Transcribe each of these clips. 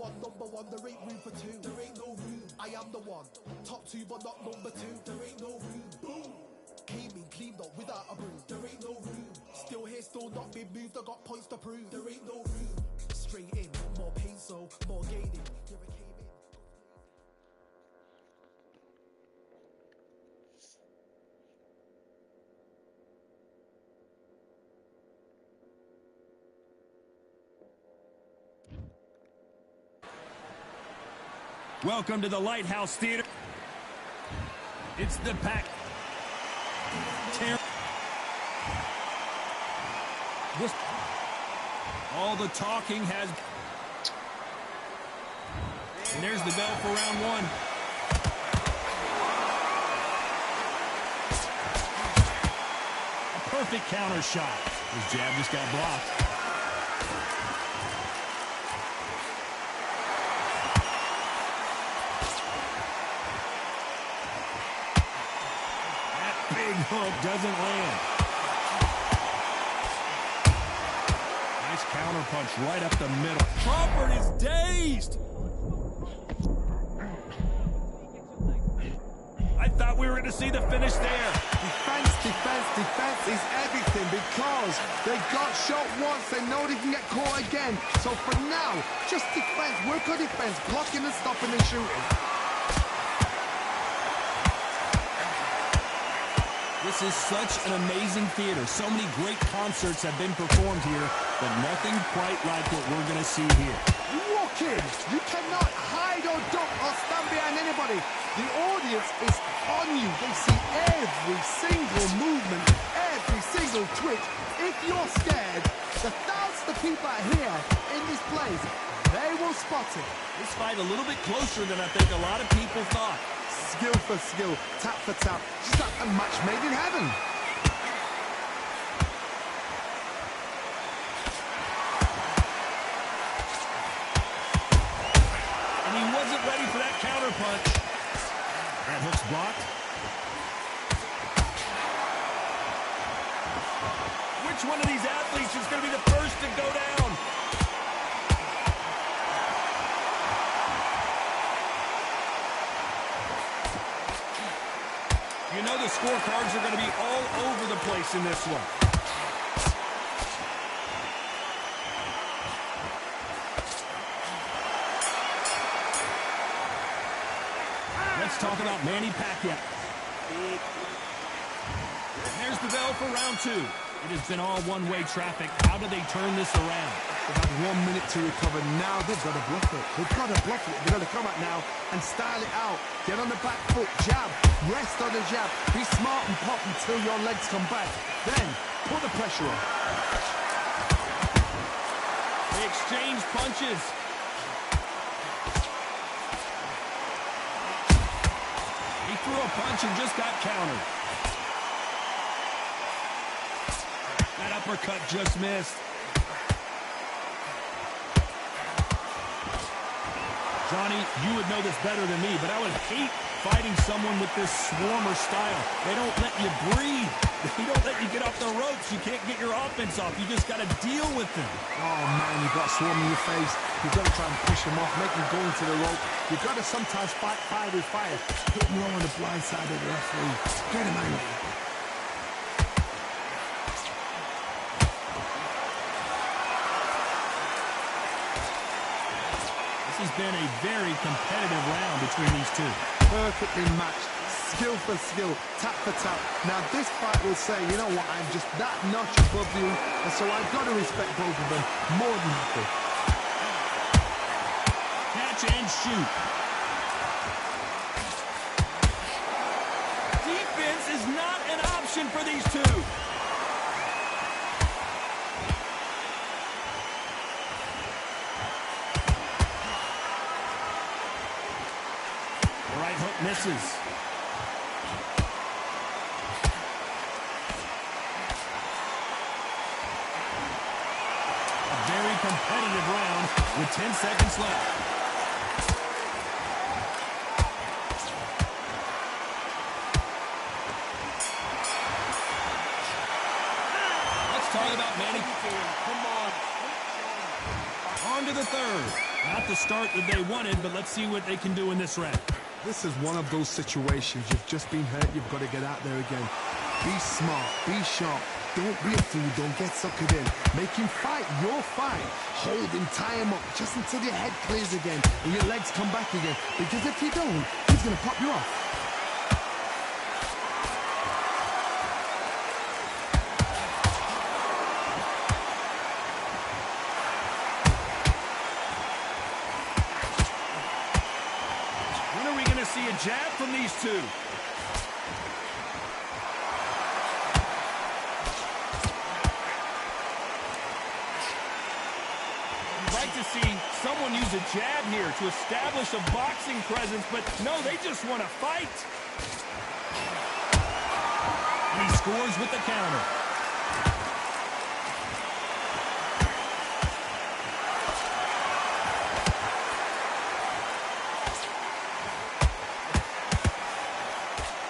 I'm number one, there ain't room for two. There ain't no room. I am the one. Top two, but not number two. There ain't no room. Boom. Came in, cleaned up without a broom. There ain't no room. Still here, still not been moved. I got points to prove. There ain't no room. Straight in, more pain, so more gaining. Here I came in. Welcome to the Lighthouse Theater. It's the pack. All the talking has... And there's the bell for round one. A perfect counter shot. His jab just got blocked. Hook doesn't land. Nice counter punch right up the middle. Crawford is dazed. I thought we were going to see the finish there. Defense, defense, defense is everything because they got shot once. They know they can get caught again. So for now, just defense, work on defense, blocking and stopping and shooting. This is such an amazing theater. So many great concerts have been performed here, but nothing quite like what we're going to see here. You walk in, you cannot hide or duck or stand behind anybody. The audience is on you. They see every single movement, every single twitch. If you're scared, the thousands of people are here in this place. They will spot it. This fight a little bit closer than I think a lot of people thought. Skill for skill, tap for tap, just like a match made in heaven. And he wasn't ready for that counter punch. That hook's blocked. Which one of these athletes is going to be the first to go down? You know the scorecards are going to be all over the place in this one. Let's talk about Manny Pacquiao. There's the bell for round two. It has been all one-way traffic. How do they turn this around? They've had 1 minute to recover. Now they've got to bluff it. They've got to bluff it. They've got to come out now and style it out. Get on the back foot, jab, rest on the jab. Be smart and pop until your legs come back. Then put the pressure on. They exchange punches. He threw a punch and just got countered. That uppercut just missed. Johnny, you would know this better than me, but I would hate fighting someone with this swarmer style. They don't let you breathe. They don't let you get off the ropes. You can't get your offense off. You just got to deal with them. Oh, man, you've got swarm in your face. You've got to try and push them off, make them go into the rope. You've got to sometimes fight fire with fire. Hit them wrong on the blind side of the referee. Get him angry. This has been a very competitive round between these two. Perfectly matched, skill for skill, tap for tap. Now this fight will say, you know what, I'm just that notch above you, and so I've got to respect both of them more than happy. Catch and shoot. Defense is not an option for these two. Right hook misses. A very competitive round with 10 seconds left. Let's talk about Manny. Come on. On to the third. Not the start that they wanted, but let's see what they can do in this round. This is one of those situations. You've just been hurt. You've got to get out there again. Be smart. Be sharp. Don't be a fool. Don't get suckered in. Make him fight your fight. Hold him, tie him up, just until your head clears again and your legs come back again. Because if you don't, he's going to pop you off. When are we going to see a jab from these two? To see someone use a jab here to establish a boxing presence, but no, they just want to fight. And he scores with the counter.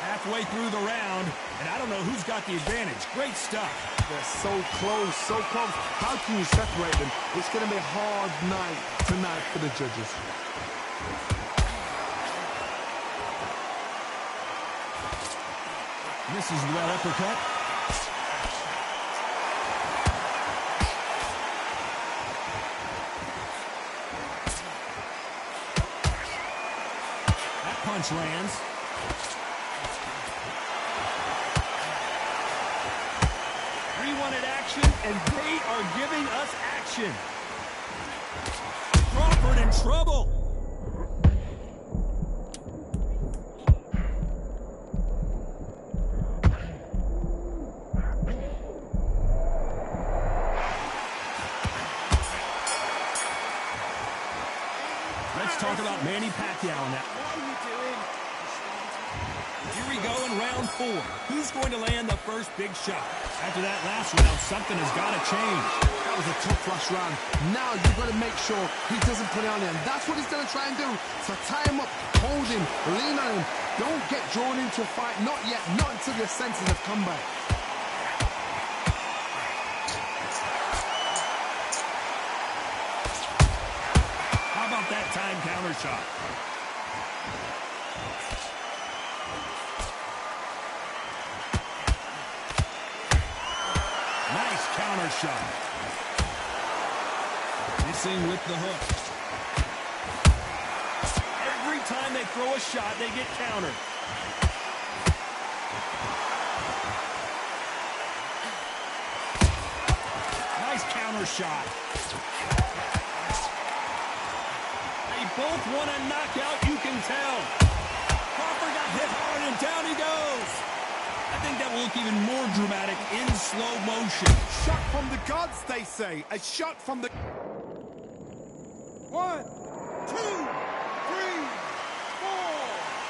Halfway through the round, and I don't know who's got the advantage. Great stuff. They're so close, so close. How can you separate them? It's going to be a hard night tonight for the judges. Misses the well uppercut. That punch lands. Wanted action, and they are giving us action. Crawford in trouble. Let's talk about Manny Pacquiao in that. What are you doing? Here we go in round 4. Who's going to land the first big shot? After that last round, something has got to change. That was a tough last round. Now you've got to make sure he doesn't put it on him. That's what he's going to try and do. So tie him up, hold him, lean on him. Don't get drawn into a fight. Not yet. Not until your senses have come back. How about that time counter shot? Nice counter shot. Missing with the hook. Every time they throw a shot, they get countered. Nice counter shot. They both want a knockout, you can tell. Crawford got hit hard and down he goes. I think that will look even more dramatic in slow motion. Shot from the gods, they say. A shot from the... 1, 2, 3, 4,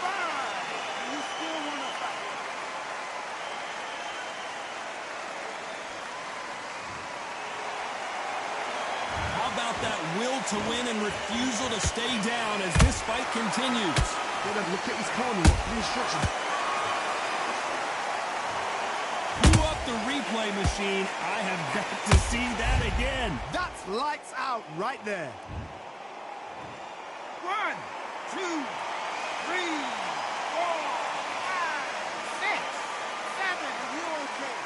5. You still want to fight? How about that will to win and refusal to stay down as this fight continues? Look at his corner. Look at the instructions. Blew up the replay machine. I have got to see that again. That's lights out right there. 1, 2, 3, 4, 5, 6, 7. Are you okay?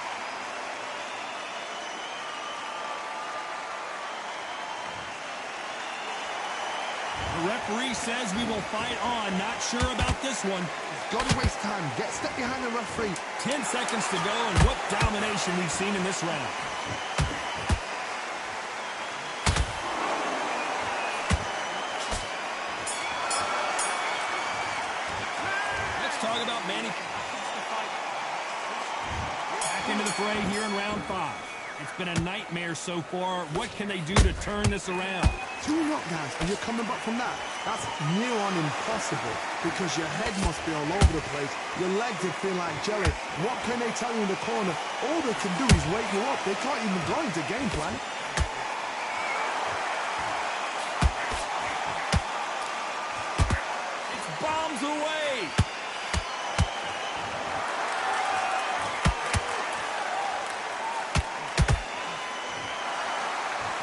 The referee says we will fight on. Not sure about this one. Got to waste time. Step behind the referee. 10 seconds to go, and what domination we've seen in this round. Let's talk about Manny. Back into the fray here in round 5. It's been a nightmare so far. What can they do to turn this around? 2 knockdowns, and you're coming back from that. That's near on impossible, because your head must be all over the place. Your legs would feel like jelly. What can they tell you in the corner? All they can do is wake you up. They can't even go into game plan. It's bombs away.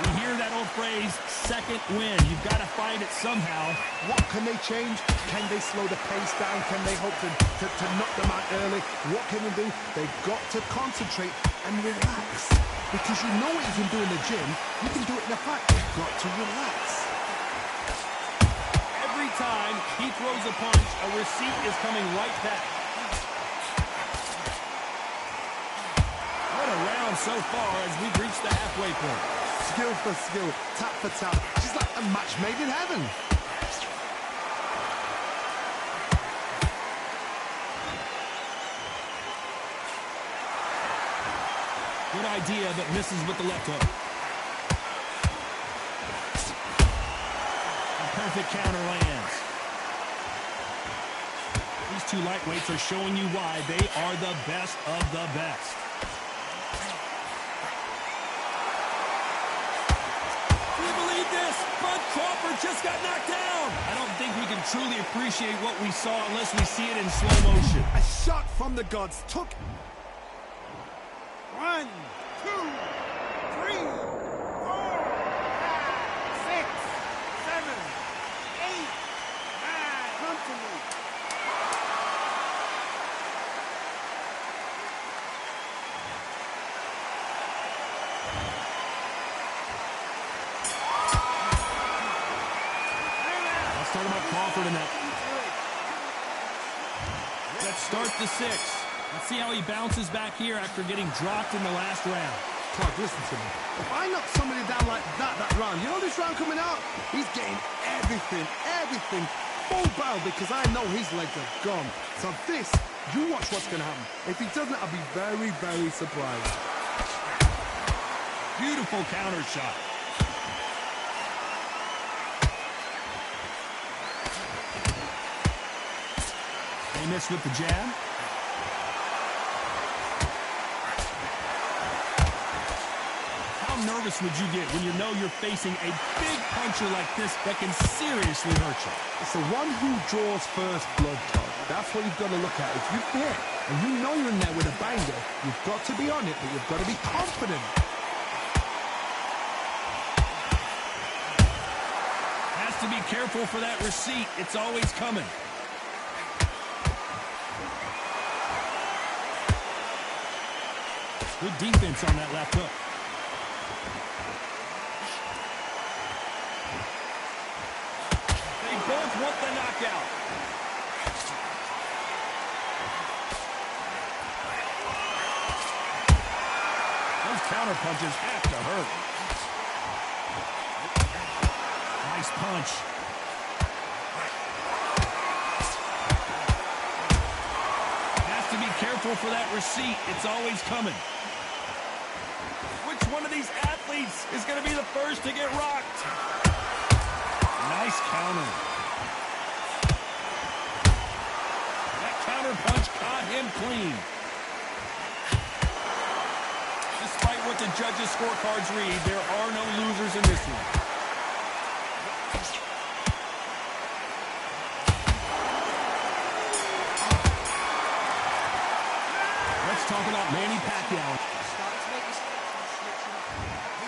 We hear that old phrase, second wind. You've got to find it somehow. What can they change? Can they slow the pace down? Can they hope to knock them out early? What can they do? They've got to concentrate and relax. Because you know what you can do in the gym, you can do it in the fight. You've got to relax. Every time he throws a punch, a receipt is coming right back. What a round so far as we've reached the halfway point. Skill for skill, tap for tap. She's like a match made in heaven. Good idea, but misses with the left hook. A perfect counter lands. These two lightweights are showing you why they are the best of the best. Do you believe this? Bud Crawford just got knocked down. I don't think we can truly appreciate what we saw unless we see it in slow motion. A shot from the gods took. 1, 2, 3, 4, 5, 6, 7, 8, 9. Come to me. Let's talk about Crawford in that. Let's start the 6. Let's see how he bounces back here after getting dropped in the last round. Clark, listen to me. If I knock somebody down like that round, you know this round coming out? He's getting everything full barrel because I know his legs are gone. So this, you watch what's going to happen. If he doesn't, I'll be very, very surprised. Beautiful counter shot. They miss with the jab. How nervous would you get when you know you're facing a big puncher like this that can seriously hurt you? It's the one who draws first blood, Todd. That's what you've got to look at. If you hit and you know you're in there with a banger, you've got to be on it, but you've got to be confident. Has to be careful for that receipt. It's always coming. Good defense on that left hook. They both want the knockout. Those counter punches have to hurt. Nice punch. Has to be careful for that receipt. It's always coming. Which one of these athletes is going to be the first to get rocked? Nice counter. That counter punch caught him clean. Despite what the judges' scorecards read, there are no losers in this one. Let's talk about Manny Pacquiao.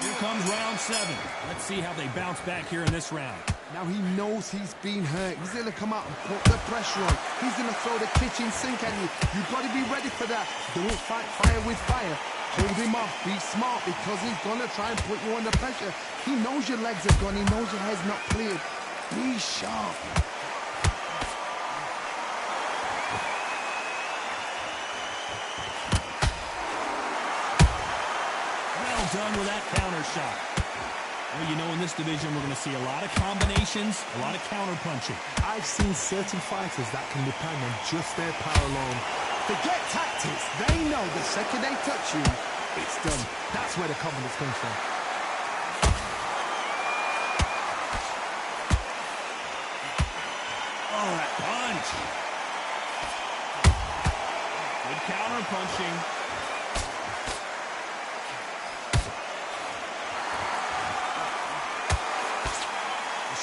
Here comes round 7. Let's see how they bounce back here in this round. Now he knows he's been hurt. He's going to come out and put the pressure on. He's going to throw the kitchen sink at you. You've got to be ready for that. Don't fight fire with fire. Hold him off. Be smart because he's going to try and put you under pressure. He knows your legs are gone. He knows your head's not cleared. Be sharp. Well done with that counter shot. Well, you know, in this division, we're going to see a lot of combinations, a lot of counter punching. I've seen certain fighters that can depend on just their power alone. Forget tactics. They know the second they touch you, it's done. That's where the confidence comes from. Oh, that punch. Good counter punching.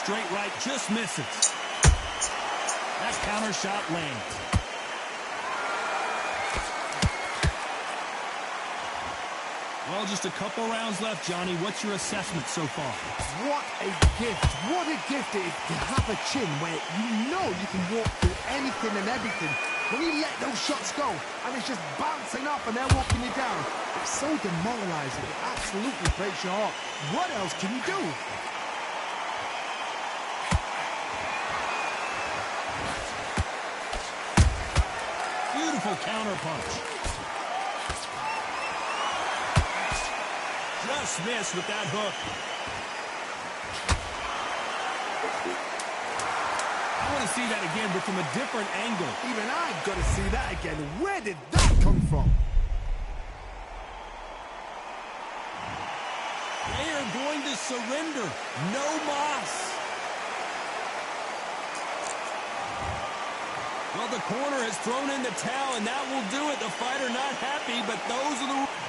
Straight right just misses. That counter shot lands. Well, just a couple rounds left, Johnny. What's your assessment so far? What a gift. What a gift it is to have a chin where you know you can walk through anything and everything. When you let those shots go, and it's just bouncing up and they're walking you down, it's so demoralizing. It absolutely breaks your heart. What else can you do? Beautiful counter punch. Just missed with that hook. I want to see that again, but from a different angle. Even I've got to see that again. Where did that come from? They are going to surrender. No mas. Well, the corner has thrown in the towel, and that will do it. The fighter not happy, but those are the...